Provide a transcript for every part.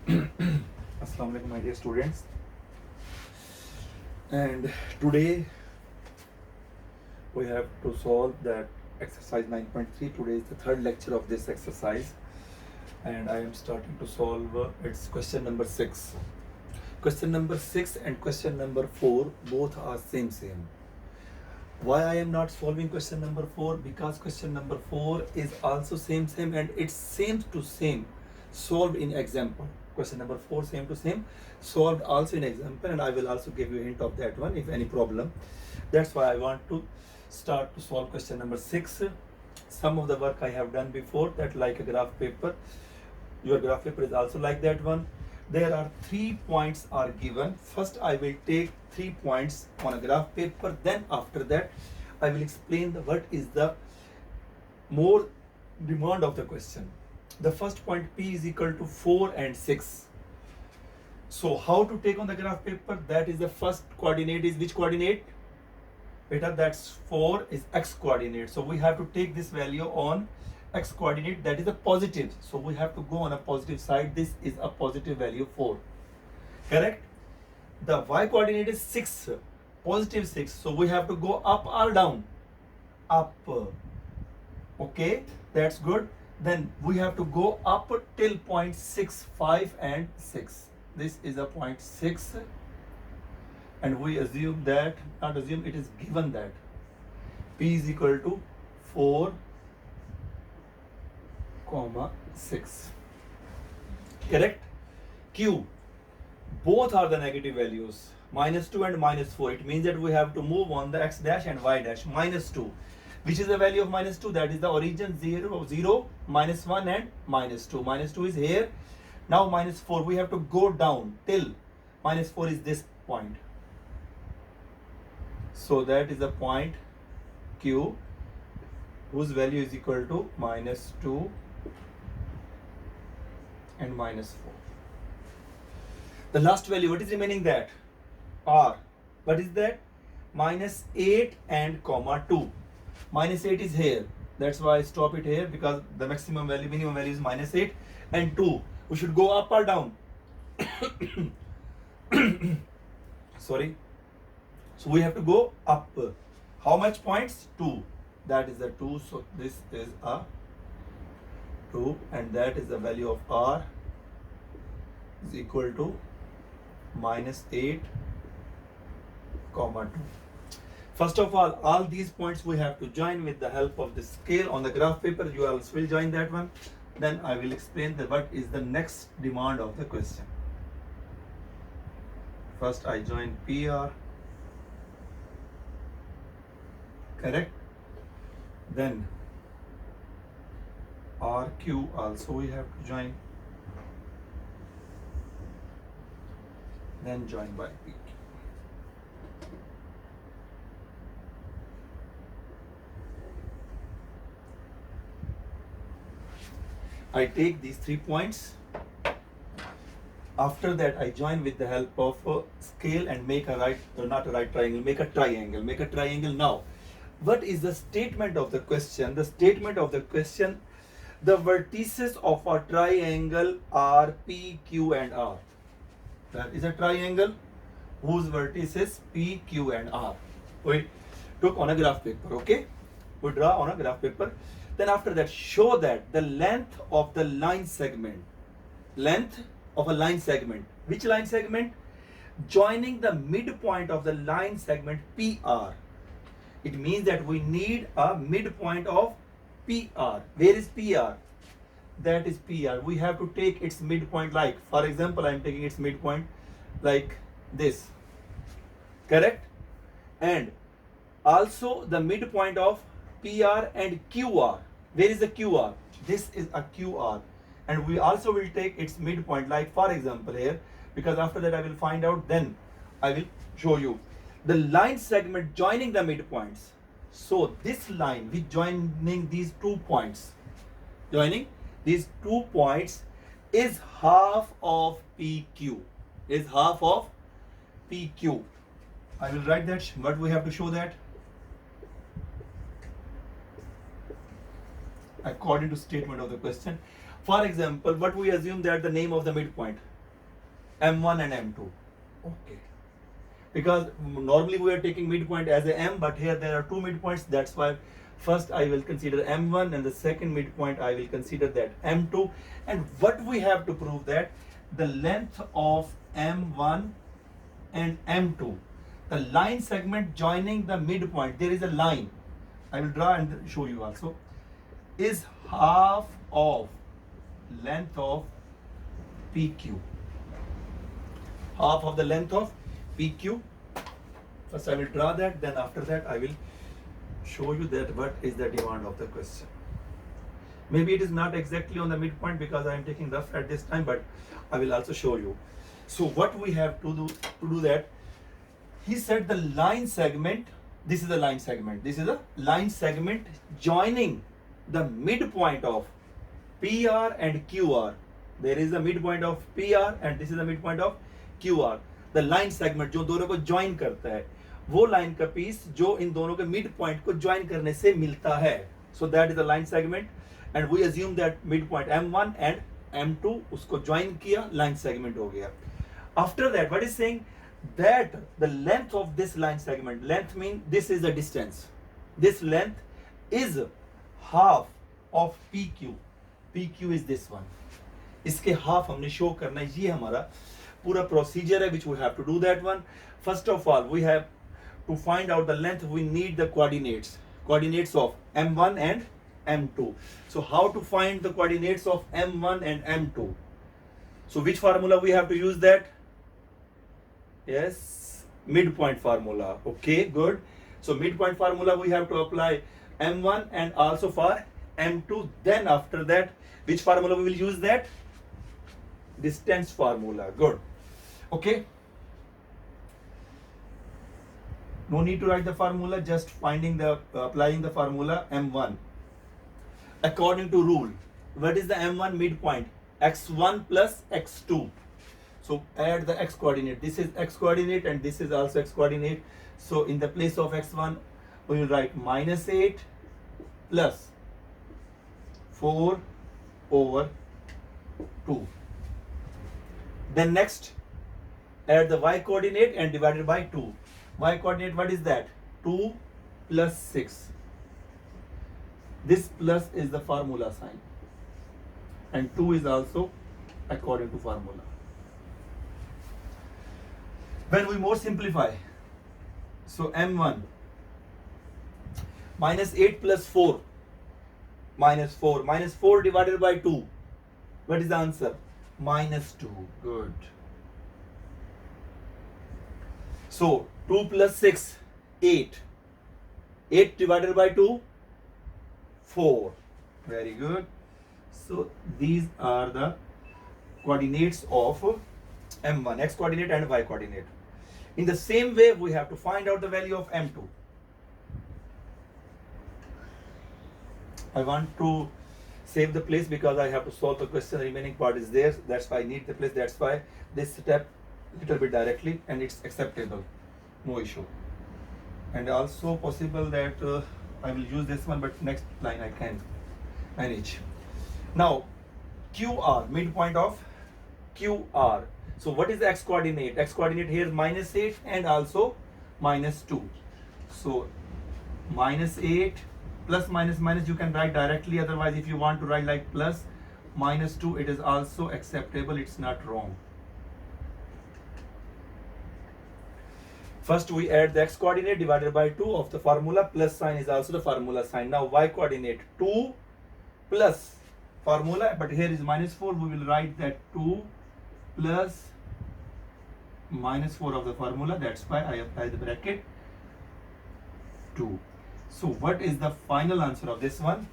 Assalamu alaikum, my dear students. And today we have to solve that exercise 9.3. Today is the third lecture of this exercise, and I am starting to solve its question number 6. Question number 6 and question number 4 both are same. Why I am not solving question number 4? Because question number 4 is also same, and it's same to same solved in example. Question number 4 same to same solved also in example, and I will also give you a hint of that one if any problem. That's why I want to start to solve question number 6. Some of the work I have done before, that like a graph paper. Your graph paper is also like that one. There are 3 points are given. First I will take 3 points on a graph paper, then after that I will explain what is the more demand of the question. The first point, P is equal to 4 and 6. So how to take on the graph paper? That is the first coordinate is which coordinate? Beta, that's 4 is x coordinate. So we have to take this value on x coordinate, that is a positive. So we have to go on a positive side. This is a positive value 4. Correct? The y coordinate is 6, positive 6. So we have to go up or down? Up. Okay, that's good. Then we have to go up till point 6, 5 and 6. This is a point 6, and we assume that, not assume, it is given that P is equal to 4, 6. Correct? Q, both are the negative values, -2 and -4. It means that we have to move on the x dash and y dash. -2, which is the value of -2? That is the origin 0, 0, -1 and -2. -2 is here. Now -4, we have to go down till -4 is this point. So that is the point Q, whose value is equal to -2 and -4. The last value, what is remaining? That R. What is that? -8 and -2. -8 is here. That's why I stop it here, because the minimum value is -8 and 2. We should go up or down? Sorry. So we have to go up. How much points? 2. That is the 2. So this is a 2, and that is the value of R is equal to -8, 2. First of all these points we have to join with the help of the scale on the graph paper. You also will join that one. Then I will explain what is the next demand of the question. First I join PR. Correct? Then RQ also we have to join. Then join by P. I take these 3 points. After that I join with the help of scale and make a make a triangle. Now what is the statement of the question? The statement of the question, the vertices of a triangle are P, Q and R. That is a triangle whose vertices P, Q and R. We took on a graph paper. Okay, we draw on a graph paper. Then after that, show that the length of the line segment, which line segment? Joining the midpoint of the line segment PR. It means that we need a midpoint of PR. Where is PR? That is PR. We have to take its midpoint, like, for example, I am taking its midpoint like this. Correct? And also the midpoint of PR and QR. Where is the QR? This is a QR. And we also will take its midpoint, like for example here, because after that I will find out, then I will show you the line segment joining the midpoints. So this line with joining these 2 points, is half of PQ. I will write that, but we have to show that according to statement of the question. For example, what we assume that the name of the midpoint, M1 and M2. Okay. Because normally we are taking midpoint as a M, but here there are two midpoints. That's why first I will consider M1 and the second midpoint I will consider that M2. And what we have to prove that the length of M1 and M2, the line segment joining the midpoint, there is a line. I will draw and show you also, is half of length of PQ. Half of the length of PQ. First I will draw that, then after that I will show you that what is the demand of the question. Maybe it is not exactly on the midpoint because I am taking rough at this time, but I will also show you. So what we have to do that, he said the line segment, this is the line segment, this is the line segment joining the midpoint of PR and QR. There is a midpoint of PR and this is the midpoint of QR. The line segment जो दोनों को join करता है, वो line का piece जो इन दोनों के midpoint को join करने से मिलता है. So that is the line segment, and we assume that midpoint M1 and M2 उसको join किया, line segment हो गया. After that, what is saying that the length of this line segment, length means this is the distance. This length is half of PQ. PQ is this one. इसके half हमने show करना है, ये हमारा पूरा procedure है which we have to do that one. First of all, we have to find out the length. We need the coordinates of M1 and M2. So how to find the coordinates of M1 and M2? So which formula we have to use that? Yes, midpoint formula. Okay, good. So midpoint formula we have to apply M1 and also for M2. Then after that, which formula we will use that? Distance formula. Good. Okay. No need to write the formula, just finding the applying the formula M1. According to rule, what is the M1 midpoint? X1 plus X2. So add the X coordinate. This is X coordinate and this is also X coordinate. So in the place of X1, we will write -8 plus 4 over 2. Then next, add the Y coordinate and divided by 2. Y coordinate, what is that? 2 plus 6. This plus is the formula sign. And 2 is also according to formula. When we more simplify, so M1 -8 plus 4 minus 4 divided by 2. What is the answer? -2. Good. So 2 plus 6, 8. 8 divided by 2, 4. Very good. So these are the coordinates of M1, X coordinate and Y coordinate. In the same way, we have to find out the value of M2. I want to save the place because I have to solve the question. The remaining part is there. That's why I need the place. That's why this step little bit directly, and it's acceptable. No issue. And also possible that I will use this one, but next line I can manage. Now, QR, midpoint of QR. So what is the X coordinate? X coordinate here is -8 and also -2. So -8 plus minus you can write directly. Otherwise, if you want to write like plus -2, it is also acceptable. It's not wrong. First we add the X coordinate divided by 2 of the formula. Plus sign is also the formula sign. Now Y coordinate 2 plus formula, but here is -4. We will write that 2 plus -4 of the formula. That's why I apply the bracket 2. So what is the final answer of this one?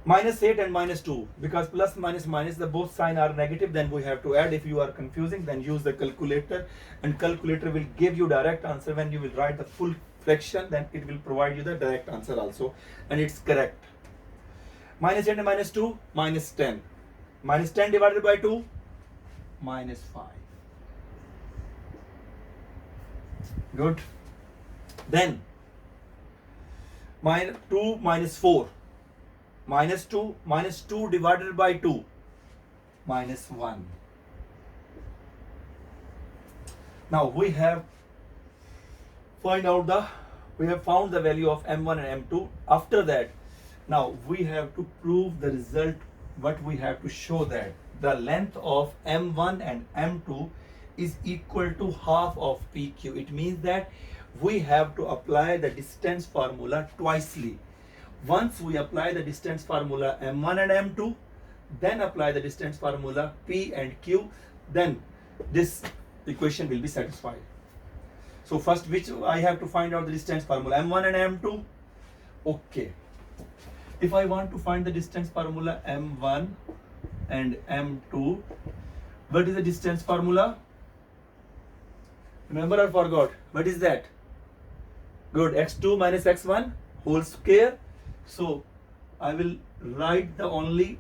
-8 and -2, because plus minus the both sign are negative, then we have to add. If you are confusing, then use the calculator, and calculator will give you direct answer. When you will write the full fraction, then it will provide you the direct answer also, and it's correct. -8 and -2, -10. -10 divided by 2, -5. Good. Then -2 -4. -2 divided by 2, -1. Now we have found the value of m1 and m2. After that, now we have to prove the result. What we have to show that the length of m1 and m2 is equal to half of pq. It means that we have to apply the distance formula twicely. Once we apply the distance formula m1 and m2, then apply the distance formula p and q, then this equation will be satisfied. So first, which I have to find out the distance formula m1 and m2. Okay, if I want to find the distance formula m1 and m2, what is the distance formula? Remember or forgot? What is that? Good, x2 minus x1 whole square. So I will write the only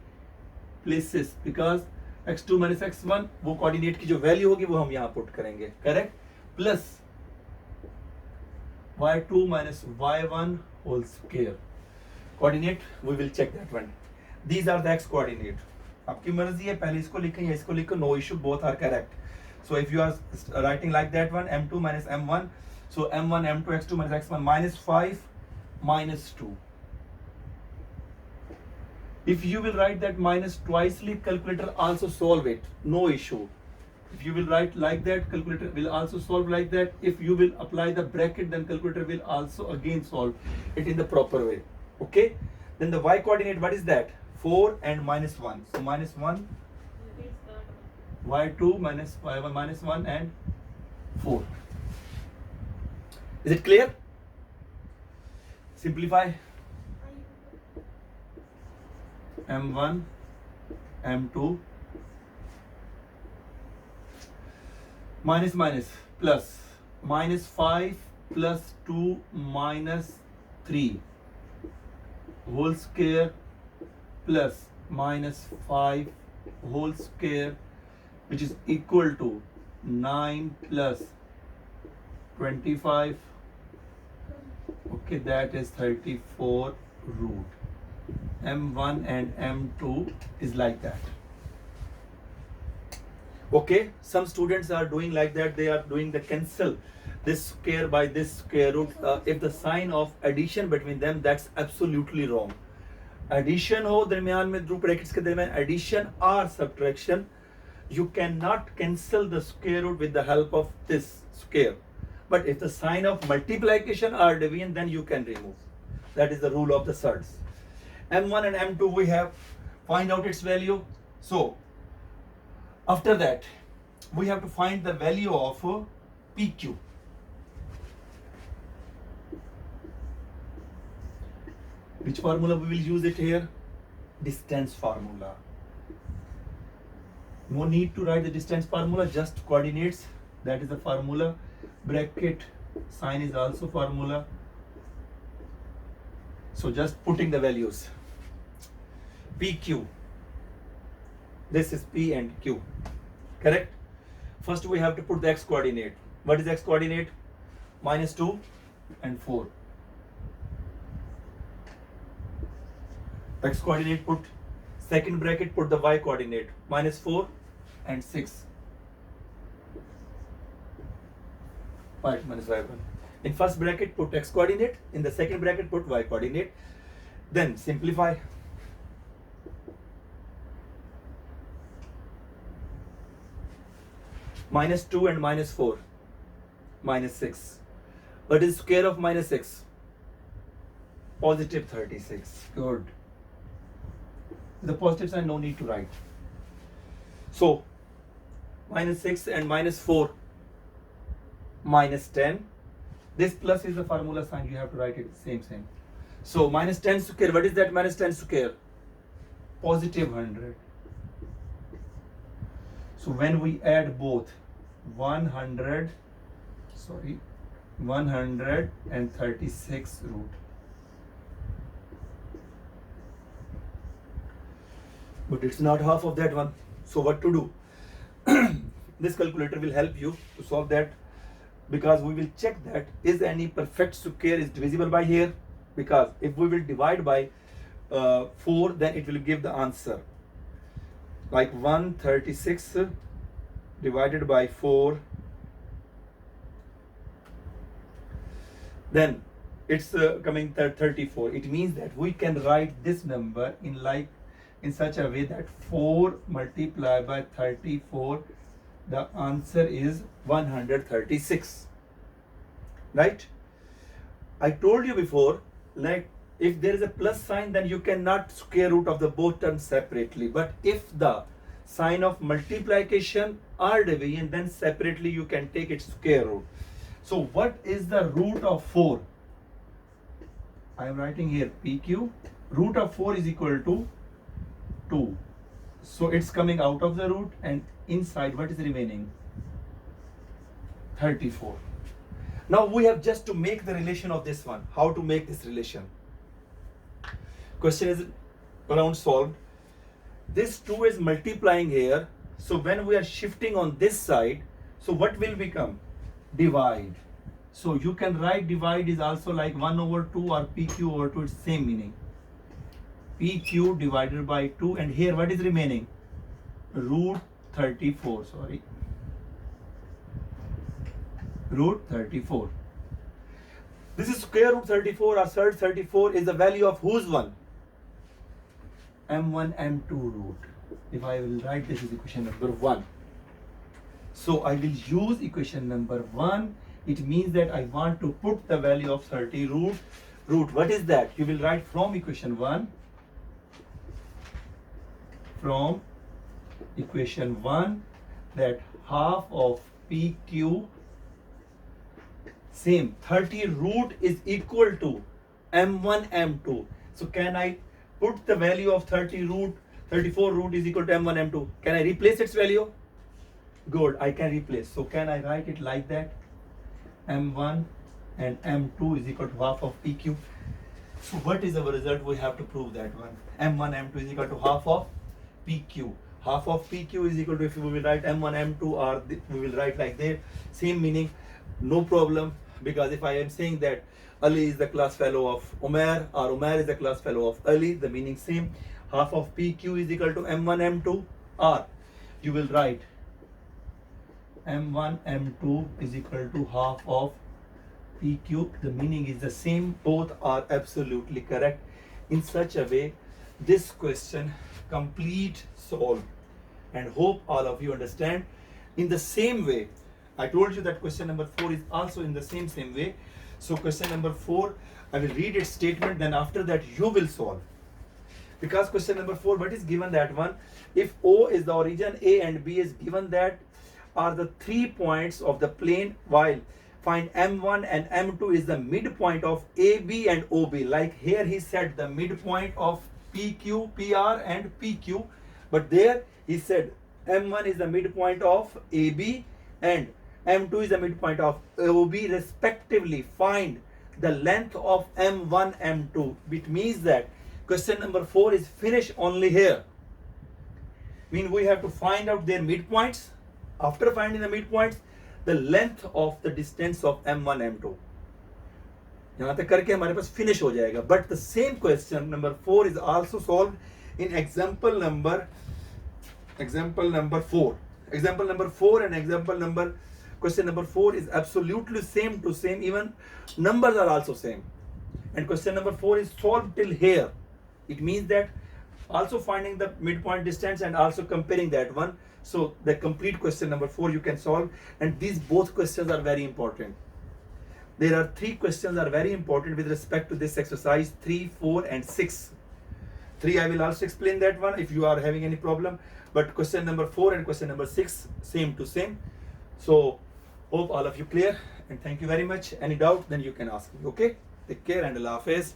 places, because x2 minus x1 वो coordinate की जो value होगी वो हम यहाँ put करेंगे, correct, plus y2 minus y1 whole square. Coordinate we will check that one. These are the x coordinate. आपकी मर्जी है, पहले इसको लिखें या इसको लिखो, no issue, both are correct. So if you are writing like that one, m2 minus m1, so m1 m2 x2 minus x1 minus 5 minus 2. If you will write that minus twicely, calculator also solve it, no issue. If you will write like that, calculator will also solve like that. If you will apply the bracket, then calculator will also again solve it in the proper way. Okay, then the y coordinate, what is that? 4 and minus 1. So minus 1, y2 minus y1 minus 1 and 4. Is it clear? Simplify. m1 m2 minus minus plus minus 5 plus 2 minus 3 whole square plus minus 5 whole square, which is equal to 9 plus 25. Okay, that is 34 root. m1 and m2 is like that. Okay, some students are doing like that. They are doing the cancel this square by this square root. If the sign of addition between them, that's absolutely wrong. Addition हो दरमियान में दो brackets के दरमियान addition or subtraction, you cannot cancel the square root with the help of this square. But if the sign of multiplication or division, then you can remove. That is the rule of the surds. m1 and m2 we have find out its value. So after that, we have to find the value of PQ. Which formula we will use it here? Distance formula. No need to write the distance formula, just coordinates. That is the formula. Bracket sign is also formula. So just putting the values. PQ. This is P and Q. Correct? First we have to put the x coordinate. What is x coordinate? Minus 2 and 4. X coordinate put, second bracket put the y coordinate. Minus 4 and 6. 5 minus y1. In first bracket put x coordinate. In the second bracket put y coordinate. Then simplify. Minus 2 and minus 4. Minus 6. What is square of minus 6? Positive 36. Good. The positive sign no need to write. So minus 6 and minus 4 minus 10. This plus is the formula sign, you have to write it same. So minus 10 square, what is that minus 10 square? Positive 100. So when we add both 136 root. But it's not half of that one. So what to do? This calculator will help you to solve that, because we will check that is any perfect square is divisible by here, because if we will divide by 4, then it will give the answer like 136 divided by 4 Then it's coming 34. It means that we can write this number in such a way that 4 multiplied by 34, the answer is 136. Right? I told you before, like if there is a plus sign, then you cannot square root of the both terms separately. But if the sign of multiplication or division, then separately you can take its square root. So what is the root of 4? I am writing here PQ. Root of 4 is equal to 2. So it's coming out of the root, and inside what is remaining? 34. Now we have just to make the relation of this one. How to make this relation? Question is around solved. This 2 is multiplying here. So when we are shifting on this side, so what will become? Divide. So you can write divide is also like 1 over 2 or PQ over 2. It's same meaning. PQ divided by 2, and here what is remaining? Root 34. Sorry. Root 34. This is square root 34 or surd 34 is the value of whose one? M1, M2 root. If I will write this is equation number 1. So I will use equation number 1. It means that I want to put the value of 30 root. What is that? You will write from equation 1. From equation 1 that half of PQ, same 30 root is equal to M1 M2. So can I put the value of 30 root 34 root is equal to M1 M2? Can I replace its value? Good, I can replace. So can I write it like that? M1 and M2 is equal to half of PQ. So what is our result? We have to prove that one. M1 M2 is equal to half of PQ. Half of PQ is equal to, if we will write M1 M2 or we will write like that, same meaning, no problem. Because if I am saying that Ali is the class fellow of Umair or Umair is the class fellow of Ali, the meaning same. Half of PQ is equal to M1 M2, or you will write M1 M2 is equal to half of PQ. The meaning is the same. Both are absolutely correct. In such a way, this question complete solved, and hope all of you understand. In the same way, I told you that question number 4 is also in the same way. So question number 4, I will read its statement, then after that you will solve. Because question number 4, what is given that one? If O is the origin, A and B is given that are the 3 points of the plane, while find M1 and M2 is the midpoint of AB and OB. Like here he said the midpoint of PQ, PR and PQ, but there he said M1 is the midpoint of AB and M2 is the midpoint of OB respectively. Find the length of M1, M2. It means that question number 4 is finished only here. Mean we have to find out their midpoints. After finding the midpoints, the length of the distance of M1, M2. यहाँ तक करके हमारे पास finish हो जाएगा. But the same question number 4 is also solved in example number 4. Example number 4 and example number question number 4 is absolutely same to same. Even numbers are also same. And question number 4 is solved till here. It means that also finding the midpoint distance and also comparing that one. So the complete question number 4 you can solve, and these both questions are very important. There are 3 questions are very important with respect to this exercise, 3, 4 and 6. 3 I will also explain that one if you are having any problem, but question number 4 and question number 6 same to same. So hope all of you clear, and thank you very much. Any doubt then you can ask me. Okay, take care and Allah Hafiz.